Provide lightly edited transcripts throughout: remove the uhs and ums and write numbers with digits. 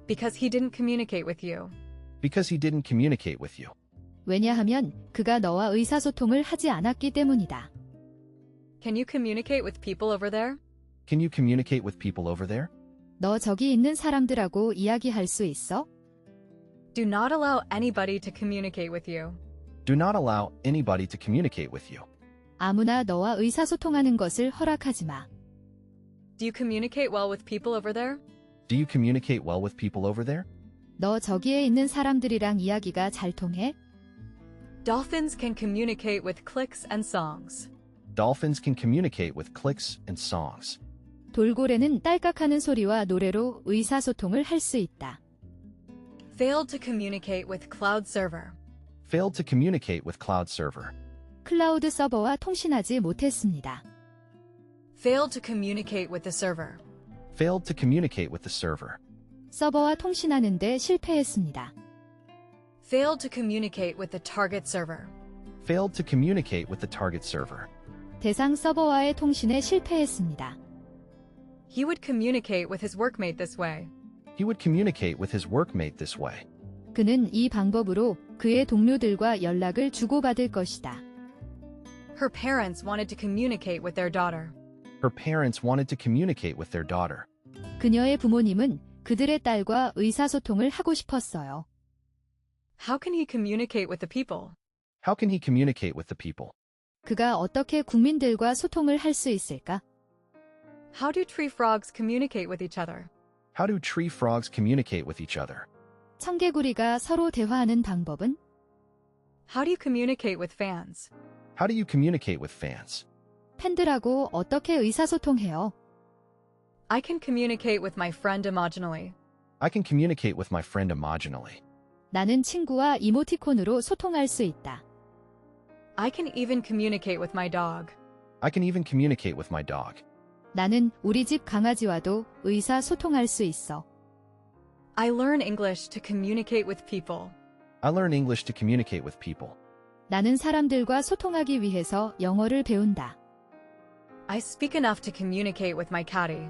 Because he didn't communicate with you. Because he didn't communicate with you. 왜냐하면 그가 너와 의사소통을 하지 않았기 때문이다. Can you communicate with people over there? Can you communicate with people over there? 너 저기 있는 사람들하고 이야기할 수 있어? Do not allow anybody to communicate with you. Do not allow anybody to communicate with you. 아무나 너와 의사소통하는 것을 허락하지 마. Do you communicate well with people over there? Do you communicate well with people over there? 너 저기에 있는 사람들이랑 이야기가 잘 통해? Dolphins can communicate with clicks and songs. Dolphins can communicate with clicks and songs. 돌고래는 딸깍하는 소리와 노래로 의사소통을 할 수 있다. Failed to communicate with cloud server. Failed to communicate with cloud server. 클라우드 서버와 통신하지 못했습니다. Failed to communicate with the server. Failed to communicate with the server. 서버와 통신하는 데 실패했습니다. Failed to communicate with the target server. Failed to communicate with the target server. 대상 서버와의 통신에 실패했습니다. He would communicate with his workmate this way. He would communicate with his workmate this way. 그는 이 방법으로 그의 동료들과 연락을 주고받을 것이다. Her parents wanted to communicate with their daughter. Her parents wanted to communicate with their daughter. 그녀의 부모님은 그들의 딸과 의사소통을 하고 싶었어요. How can he communicate with the people? How can he communicate with the people? 그가 어떻게 국민들과 소통을 할 수 있을까? How do tree frogs communicate with each other? How do tree frogs communicate with each other? 청개구리가 서로 대화하는 방법은? How do you communicate with fans? How do you communicate with fans? 팬들하고 어떻게 의사소통해요? I can communicate with my friend emotionally. I can communicate with my friend emotionally. 나는 친구와 이모티콘으로 소통할 수 있다. I can even communicate with my dog. I can even communicate with my dog. 나는 우리 집 강아지와도 의사소통할 수 있어. I learn English to communicate with people. I learn English to communicate with people. 나는 사람들과 소통하기 위해서 영어를 배운다. I speak enough to communicate with my caddy.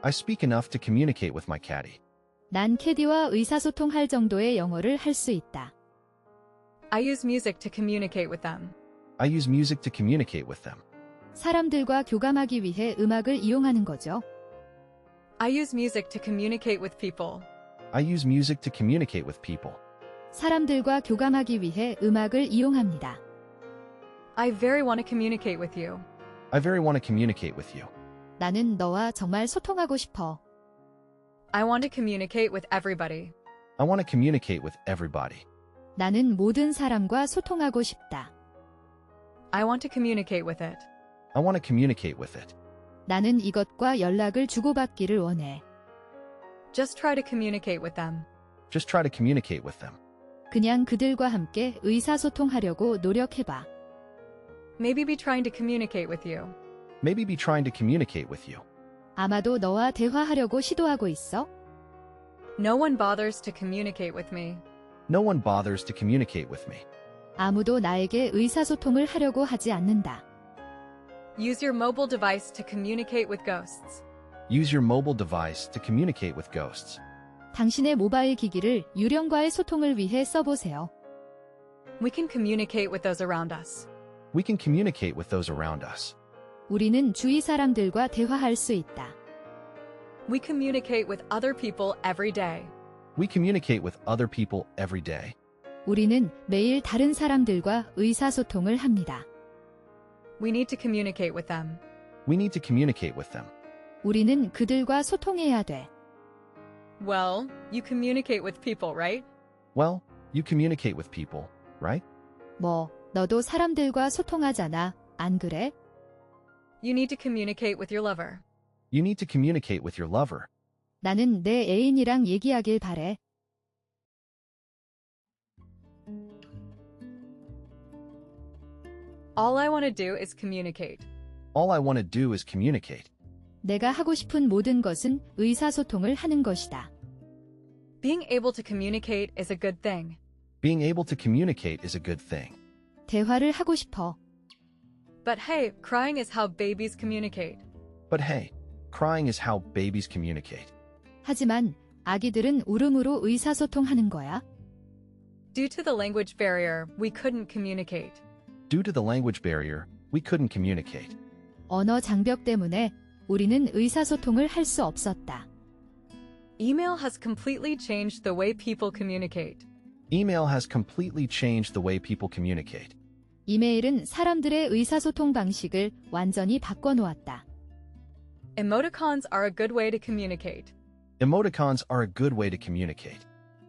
I speak enough to communicate with my caddy. 난 캐디와 의사소통할 정도의 영어를 할 수 있다. I use music to communicate with them. I use music to communicate with them. 사람들과 교감하기 위해 음악을 이용하는 거죠. I use music to communicate with people. I use music to communicate with people. 사람들과 교감하기 위해 음악을 이용합니다. I very want to communicate with you. I very want to communicate with you. 나는 너와 정말 소통하고 싶어. I want to communicate with everybody. I want to communicate with everybody. 나는 모든 사람과 소통하고 싶다. I want to communicate with it. I want to communicate with it. 나는 이것과 연락을 주고받기를 원해. Just try to communicate with them. Just try to communicate with them. 그냥 그들과 함께 의사소통하려고 노력해봐. Maybe be trying to communicate with you. Maybe be trying to communicate with you. 아마도 너와 대화하려고 시도하고 있어? No one bothers to communicate with me. No one bothers to communicate with me. 아무도 나에게 의사소통을 하려고 하지 않는다. Use your mobile device to communicate with ghosts. Use your mobile device to communicate with ghosts. 당신의 모바일 기기를 유령과의 소통을 위해 써보세요. We can communicate with those around us. We can communicate with those around us. 우리는 주위 사람들과 대화할 수 있다. We communicate with other people every day. We communicate with other people every day. 우리는 매일 다른 사람들과 의사소통을 합니다. We need to communicate with them. We need to communicate with them. 우리는 그들과 소통해야 돼. Well, you communicate with people, right? Well, you communicate with people, right? 뭐, 너도 사람들과 소통하잖아, 안 그래? You need to communicate with your lover. You need to communicate with your lover. 나는 내 애인이랑 얘기하길 바래. All I want to do is communicate. All I want to do is communicate. 내가 하고 싶은 모든 것은 의사소통을 하는 것이다. Being able to communicate is a good thing. Being able to communicate is a good thing. 대화를 하고 싶어. But hey, crying is how babies communicate. But hey, Crying is how babies communicate. 하지만 아기들은 울음으로 의사소통하는 거야? Due to the language barrier, we couldn't communicate. Due to the language barrier, we couldn't communicate. 언어 장벽 때문에 우리는 의사소통을 할 수 없었다. Email has completely changed the way people communicate. Email has completely changed the way people communicate. 이메일은 사람들의 의사소통 방식을 완전히 바꿔놓았다. Emoticons are a good way to communicate. Emoticons are a good way to communicate.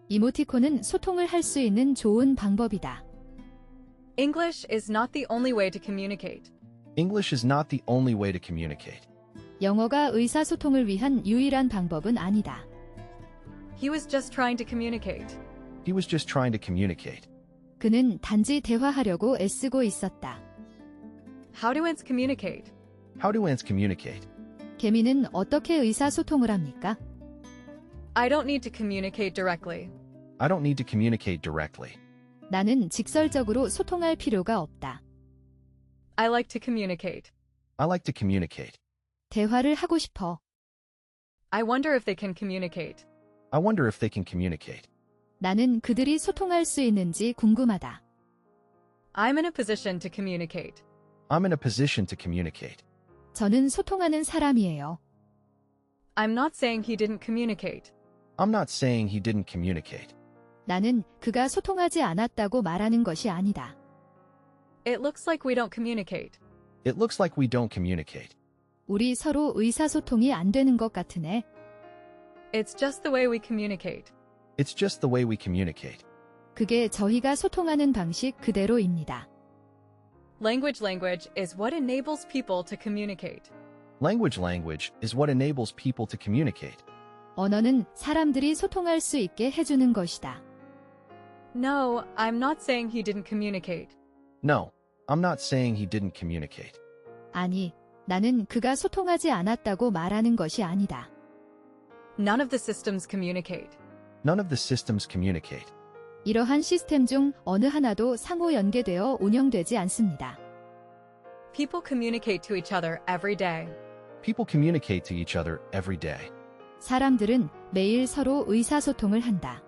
이모티콘은 소통을 할 수 있는 좋은 방법이다. English is not the only way to communicate. English is not the only way to communicate. 영어가 의사소통을 위한 유일한 방법은 아니다. He was just trying to communicate. He was just trying to communicate. 그는 단지 대화하려고 애쓰고 있었다. How do ants communicate? How do ants communicate? 개미는 어떻게 의사소통을 합니까? I don't need to communicate directly. I don't need to communicate directly. 나는 직설적으로 소통할 필요가 없다. I like to communicate. I like to communicate. 대화를 하고 싶어. I wonder if they can communicate. I wonder if they can communicate. 나는 그들이 소통할 수 있는지 궁금하다. I'm in a position to communicate. I'm in a position to communicate. 저는 소통하는 사람이에요. I'm not saying he didn't communicate. I'm not saying he didn't communicate. 나는 그가 소통하지 않았다고 말하는 것이 아니다. It looks like we don't communicate. It looks like we don't communicate. 우리 서로 의사소통이 안 되는 것 같으네. It's just the way we communicate. It's just the way we communicate. 그게 저희가 소통하는 방식 그대로입니다. Language is what enables people to communicate. Language is what enables people to communicate. 언어는 사람들이 소통할 수 있게 해주는 것이다. No, I'm not saying he didn't communicate. No, I'm not saying he didn't communicate. 아니, 나는 그가 소통하지 않았다고 말하는 것이 아니다. None of the systems communicate. None of the systems communicate. 이러한 시스템 중 어느 하나도 상호 연계되어 운영되지 않습니다. People communicate to each other every day. People communicate to each other every day. 사람들은 매일 서로 의사소통을 한다.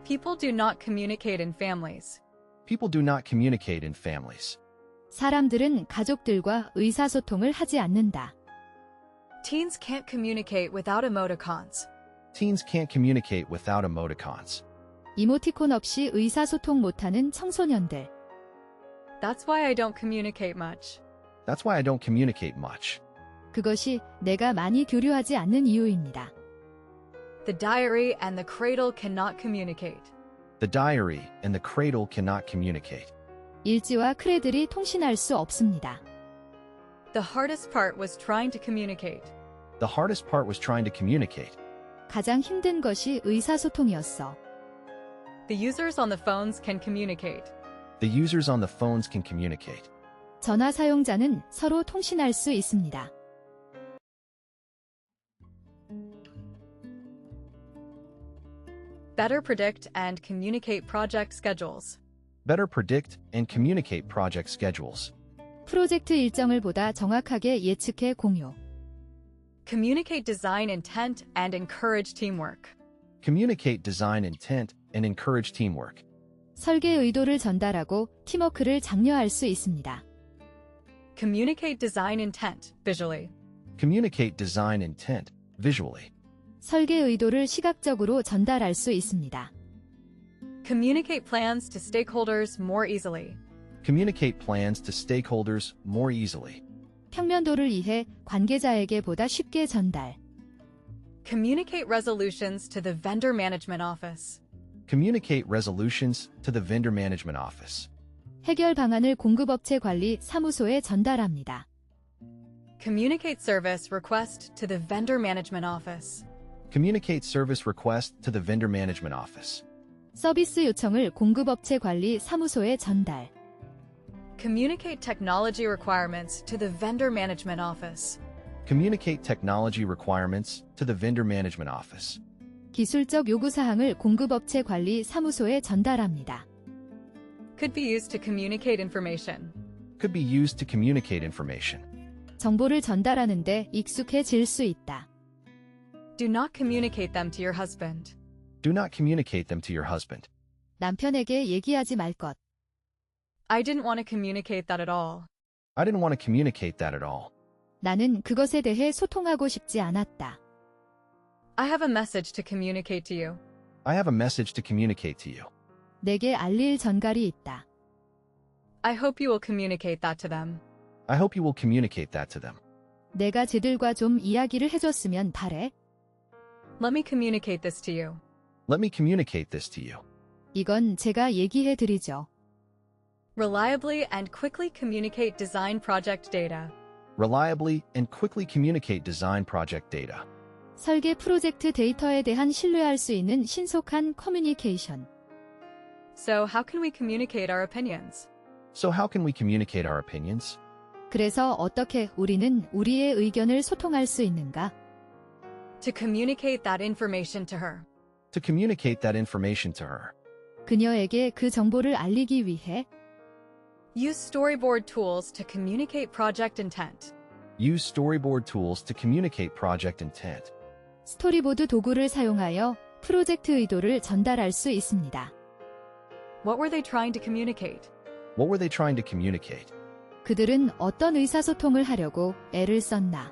People do not communicate in families. People do not communicate in families. 사람들은 가족들과 의사소통을 하지 않는다. Teens can't communicate without emoticons. Teens can't communicate without emoticons. 이모티콘 없이 의사소통 못하는 청소년들. That's why I don't communicate much. That's why I don't communicate much. 그것이 내가 많이 교류하지 않는 이유입니다. The diary and the cradle cannot communicate. The diary and the cradle cannot communicate. 일지와 크레들이 통신할 수 없습니다. The hardest part was trying to communicate. The hardest part was trying to communicate. 가장 힘든 것이 의사소통이었어. The users on the phones can communicate. The users on the phones can communicate. 전화 사용자는 서로 통신할 수 있습니다. Better predict and communicate project schedules. Better predict and communicate project schedules. 프로젝트 일정을 보다 정확하게 예측해 공유. Communicate design intent and encourage teamwork. Communicate design intent and encourage teamwork. 설계 의도를 전달하고 팀워크를 장려할 수 있습니다. Communicate design intent visually. Communicate design intent visually. 설계 의도를 시각적으로 전달할 수 있습니다. Communicate plans to stakeholders more easily. Communicate plans to stakeholders more easily. 평면도를 이해 관계자에게 보다 쉽게 전달. Communicate resolutions to the vendor management office. Communicate resolutions to the vendor management office. 해결 방안을 공급업체 관리 사무소에 전달합니다. Communicate service request to the vendor management office. Communicate service request to the vendor management office. 서비스 요청을 공급업체 관리 사무소에 전달. Communicate technology requirements to the vendor management office. Communicate technology requirements to the vendor management office. 기술적 요구사항을 공급업체 관리 사무소에 전달합니다. Could be used to communicate information. Could be used to communicate information. 정보를 전달하는데 익숙해질 수 있다. Do not communicate them to your husband. Do not communicate them to your husband. 남편에게 얘기하지 말 것. I didn't want to communicate that at all. I didn't want to communicate that at all. 나는 그것에 대해 소통하고 싶지 않았다. I have a message to communicate to you. I have a message to communicate to you. 내게 알릴 전갈이 있다. I hope you will communicate that to them. I hope you will communicate that to them. 내가 쟤들과 좀 이야기를 해줬으면 바래. Let me communicate this to you. Let me communicate this to you. 이건 제가 얘기해 드리죠. Reliably and quickly communicate design project data. Reliably and quickly communicate design project data. 설계 프로젝트 데이터에 대한 신뢰할 수 있는 신속한 커뮤니케이션. So how can we communicate our opinions? So how can we communicate our opinions? 그래서 어떻게 우리는 우리의 의견을 소통할 수 있는가? To communicate that information to her. To communicate that information to her. 그녀에게 그 정보를 알리기 위해 Use storyboard tools to communicate project intent. Use storyboard tools to communicate project intent. 스토리보드 도구를 사용하여 프로젝트 의도를 전달할 수 있습니다. What were they trying to communicate? What were they trying to communicate? 그들은 어떤 의사소통을 하려고 애를 썼나?